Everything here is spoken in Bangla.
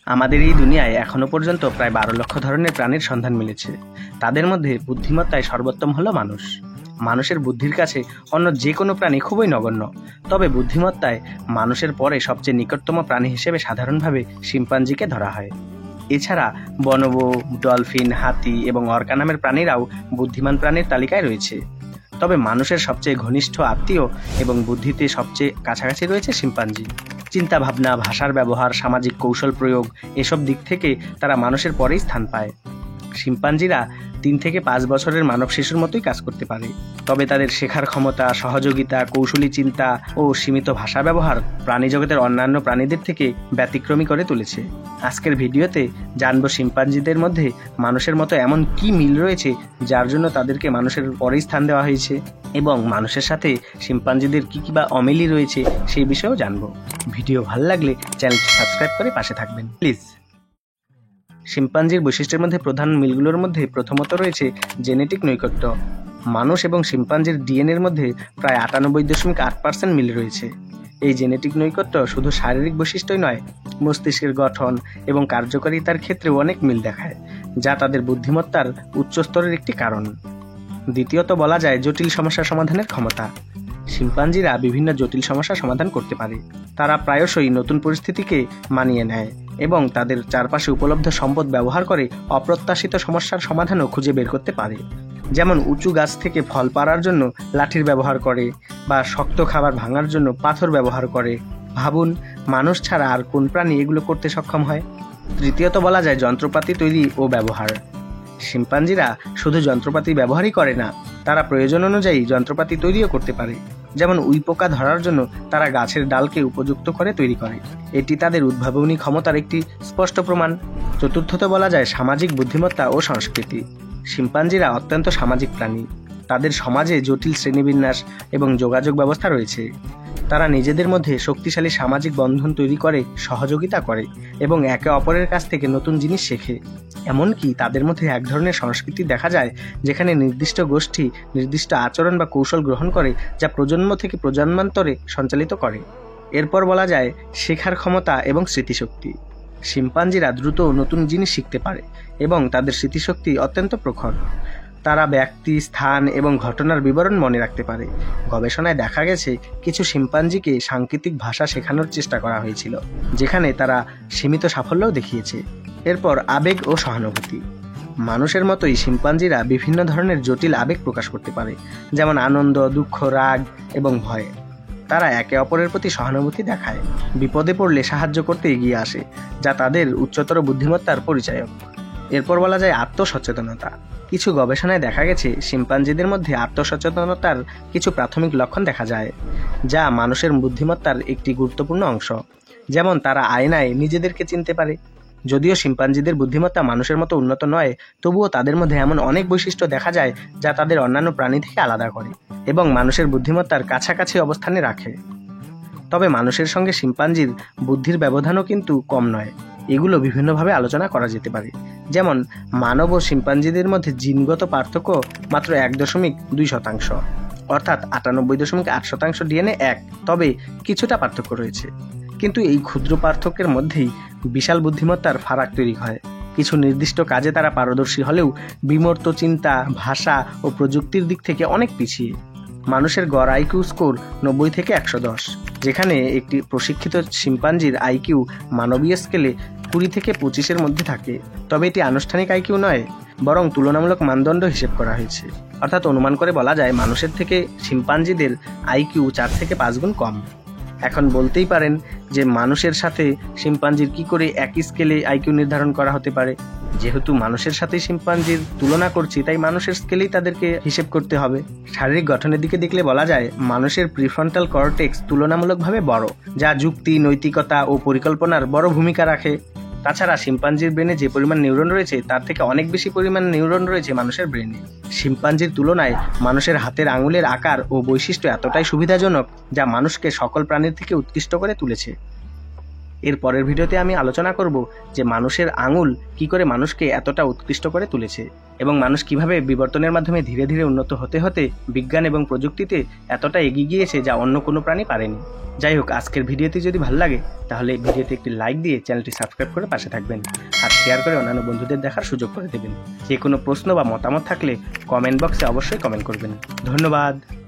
আমাদের এই দুনিয়ায় এখনো পর্যন্ত প্রায় 12 লক্ষ ধরনের প্রাণীর সন্ধান মিলেছে। তাদের মধ্যে বুদ্ধিমত্তায় সর্বোত্তম হলো মানুষ। মানুষের বুদ্ধির কাছে অন্য যে কোনো প্রাণী খুবই নগণ্য, তবে বুদ্ধিমত্তায় মানুষের পরে সবচেয়ে নিকটতম প্রাণী হিসেবে সাধারণভাবে শিম্পাঞ্জিকে ধরা হয়। এছাড়া বনবো, ডলফিন, হাতি এবং অর্কা নামের প্রাণীরাও বুদ্ধিমান প্রাণীর তালিকায় রয়েছে। তবে মানুষের সবচেয়ে ঘনিষ্ঠ আত্মীয় এবং বুদ্ধিতে সবচেয়ে কাছাকাছি রয়েছে শিম্পাঞ্জি। চিন্তা ভাবনা, ভাষার ব্যবহার, সামাজিক কৌশল প্রয়োগ এসব দিক থেকে তারা মানুষের পরেই স্থান পায়। শিম্পাঞ্জিরা 3 থেকে 5 বছরের মানব শিশুর মতোই কাজ করতে পারে, তবে তাদের শেখার ক্ষমতা, সহযোগিতা, কৌশলী চিন্তা ও সীমিত ভাষা ব্যবহার প্রাণী জগতের অন্যান্য প্রাণীদের থেকে ব্যতিক্রমী করে তুলেছে। আজকের ভিডিওতে জানবো শিম্পাঞ্জিদের মধ্যে মানুষের মতো এমন কি মিল রয়েছে যার জন্য তাদেরকে মানুষের পরেই স্থান দেওয়া হয়েছে, এবং মানুষের সাথে শিম্পাঞ্জিদের কি বা অমিলই রয়েছে সেই বিষয়েও জানবো। ভিডিও ভালো লাগলে চ্যানেলটি সাবস্ক্রাইব করে পাশে থাকবেন প্লিজ। শিম্পাঞ্জির বৈশিষ্ট্যের মধ্যে প্রধান মিলগুলোর মধ্যে প্রথমত রয়েছে জেনেটিক নৈকট্য। মানুষ এবং শিম্পাঞ্জির ডিএনএর মধ্যে প্রায় 98.8% মিল রয়েছে। এই জেনেটিক নৈকট্য শুধু শারীরিক বৈশিষ্ট্যই নয়, মস্তিষ্কের গঠন এবং কার্যকারিতার ক্ষেত্রেও অনেক মিল দেখায়, যা তাদের বুদ্ধিমত্তার উচ্চ স্তরের একটি কারণ। দ্বিতীয়ত বলা যায় জটিল সমস্যা সমাধানের ক্ষমতা। শিম্পাঞ্জিরা বিভিন্ন জটিল সমস্যা সমাধান করতে পারে। তারা প্রায়শই নতুন পরিস্থিতিকে মানিয়ে নেয় এবং তাদের চারপাশে উপলব্ধ সম্পদ ব্যবহার করে অপ্রত্যাশিত সমস্যার সমাধানও খুঁজে বের করতে পারে। যেমন উঁচু গাছ থেকে ফল পাড়ার জন্য লাঠির ব্যবহার করে, বা শক্ত খাবার ভাঙার জন্য পাথর ব্যবহার করে। ভাবুন, মানুষ ছাড়া আর কোন প্রাণী এগুলো করতে সক্ষম হয়? তৃতীয়ত বলা যায় যন্ত্রপাতি তৈরি ও ব্যবহার। শিম্পাঞ্জিরা শুধু যন্ত্রপাতি ব্যবহারই করে না, তারা প্রয়োজন অনুযায়ী যন্ত্রপাতি তৈরিও করতে পারে। যেমন উইপোকা ধরার জন্য তারা গাছের ডালকে উপযুক্ত করে তৈরি করে। এটি তাদের উদ্ভাবনী ক্ষমতার একটি স্পষ্ট প্রমাণ। চতুর্থত বলা যায় সামাজিক বুদ্ধিমত্তা ও সংস্কৃতি। শিম্পাঞ্জিরা অত্যন্ত সামাজিক প্রাণী। তাদের সমাজে জটিল শ্রেণীবিন্যাস এবং যোগাযোগ ব্যবস্থা রয়েছে। তারা নিজেদের মধ্যে শক্তিশালী সামাজিক বন্ধন তৈরি করে, সহযোগিতা করে এবং একে অপরের কাছ থেকে নতুন জিনিস শেখে। এমনকি তাদের মধ্যে এক ধরনের সংস্কৃতি দেখা যায় যেখানে নির্দিষ্ট গোষ্ঠী নির্দিষ্ট আচরণ বা কৌশল গ্রহণ করে, যা প্রজন্ম থেকে প্রজন্মান্তরে সঞ্চালিত করে। এরপর বলা যায় শেখার ক্ষমতা এবং স্মৃতিশক্তি। শিম্পাঞ্জিরা দ্রুত নতুন জিনিস শিখতে পারে এবং তাদের স্মৃতিশক্তি অত্যন্ত প্রখর। তারা ব্যক্তি, স্থান এবং ঘটনার বিবরণ মনে রাখতে পারে। গবেষণায় দেখা গেছে কিছু শিম্পাঞ্জিকে সাংকেতিক ভাষা শেখানোর চেষ্টা করা হয়েছিল, যেখানে তারা সীমিত সাফল্যও দেখিয়েছে। এরপর আবেগ ও সহানুভূতি। মানুষের মতোই শিম্পাঞ্জিরা বিভিন্ন ধরনের জটিল আবেগ প্রকাশ করতে পারে, যেমন আনন্দ, দুঃখ, রাগ এবং ভয়। তারা একে অপরের প্রতি সহানুভূতি দেখায়, বিপদে পড়লে সাহায্য করতে এগিয়ে আসে, যা তাদের উচ্চতর বুদ্ধিমত্তার পরিচায়ক। এরপর বলা যায় আত্মসচেতনতা। কিছু গবেষণায় দেখা গেছে শিম্পাঞ্জিদের মধ্যে আত্মসচেতনতার কিছু প্রাথমিক লক্ষণ দেখা যায়, যা মানুষের বুদ্ধিমত্তার একটি গুরুত্বপূর্ণ অংশ। যেমন তারা আয়নায় নিজেদেরকে চিনতে পারে। যদিও শিম্পাঞ্জিদের বুদ্ধিমত্তা মানুষের মতো উন্নত নয়, তবুও তাদের মধ্যে এমন অনেক বৈশিষ্ট্য দেখা যায় যা তাদের অন্যান্য প্রাণী থেকে আলাদা করে এবং মানুষের বুদ্ধিমত্তার কাছাকাছি অবস্থানে রাখে। তবে মানুষের সঙ্গে শিম্পাঞ্জির বুদ্ধির ব্যবধানও কিন্তু কম নয়। এগুলো বিভিন্নভাবে আলোচনা করা যেতে পারে। যেমন মানব ও শিম্পাঞ্জিদের মধ্যে জিনগত পার্থক্য মাত্র 1.2%, অর্থাৎ 98.8% ডিএনএ এক, তবে কিছুটা পার্থক্য রয়েছে। কিন্তু এই ক্ষুদ্র পার্থক্যের মধ্যেই বিশাল বুদ্ধিমত্তার ফারাক তৈরি হয়। কিছু নির্দিষ্ট কাজে তারা পারদর্শী হলেও বিমূর্ত চিন্তা, ভাষা ও প্রযুক্তির দিক থেকে অনেক পিছিয়ে। মানুষের গড় আইকিউ স্কোর 90 থেকে 110, যেখানে একটি প্রশিক্ষিত শিম্পাঞ্জির আইকিউ মানবীয় স্কেলে 20 থেকে 25-এর মধ্যে থাকে। তবে এটি আনুষ্ঠানিক আইকিউ নয়, বরং তুলনামূলক মানদণ্ড হিসেব করা হয়েছে। অর্থাৎ অনুমান করে বলা যায় মানুষের থেকে শিম্পাঞ্জিদের আইকিউ 4 থেকে 5 গুণ কম। এখন বলতেই পারেন যে মানুষের সাথে শিম্পাঞ্জির কি করে একই স্কেলে আইকিউ নির্ধারণ করা হতে পারে? যেহেতু মানুষের সাথে শিম্পাঞ্জির তুলনা করছি, তাই মানুষের স্কেলেই তাদেরকে হিসেব করতে হবে। শারীরিক গঠনের দিকে দেখলে বলা যায় মানুষের প্রিফ্রন্টাল কর্টেক্স তুলনামূলকভাবে বড়, যা যুক্তি, নৈতিকতা ও পরিকল্পনার বড় ভূমিকা রাখে। তাছাড়া শিম্পাঞ্জির ব্রেনে যে পরিমাণ নিউরন রয়েছে তার থেকে অনেক বেশি পরিমাণ নিউরন রয়েছে মানুষের ব্রেনে। শিম্পাঞ্জির তুলনায় মানুষের হাতের আঙুলের আকার ও বৈশিষ্ট্য এতটাই সুবিধাজনক, যা মানুষকে সকল প্রাণীর থেকে উৎকৃষ্ট করে তুলেছে। এর পরের ভিডিওতে আমি আলোচনা করব যে মানুষের আঙুল কি করে মানুষকে এতটা উৎকৃষ্ট করে তুলেছে এবং মানুষ কিভাবে বিবর্তনের মাধ্যমে ধীরে ধীরে উন্নত হতে হতে বিজ্ঞান এবং প্রযুক্তিতে এতটা এগিয়ে গিয়েছে যা অন্য কোনো প্রাণী পারেনি। যাই হোক, আজকের ভিডিওটি যদি ভালো লাগে তাহলে ভিডিওতে একটি লাইক দিয়ে চ্যানেলটি সাবস্ক্রাইব করে পাশে থাকবেন আর শেয়ার করে অন্যান্য বন্ধুদের দেখার সুযোগ করে দেবেন। যে কোনো প্রশ্ন বা মতামত থাকলে কমেন্ট বক্সে অবশ্যই কমেন্ট করবেন। ধন্যবাদ।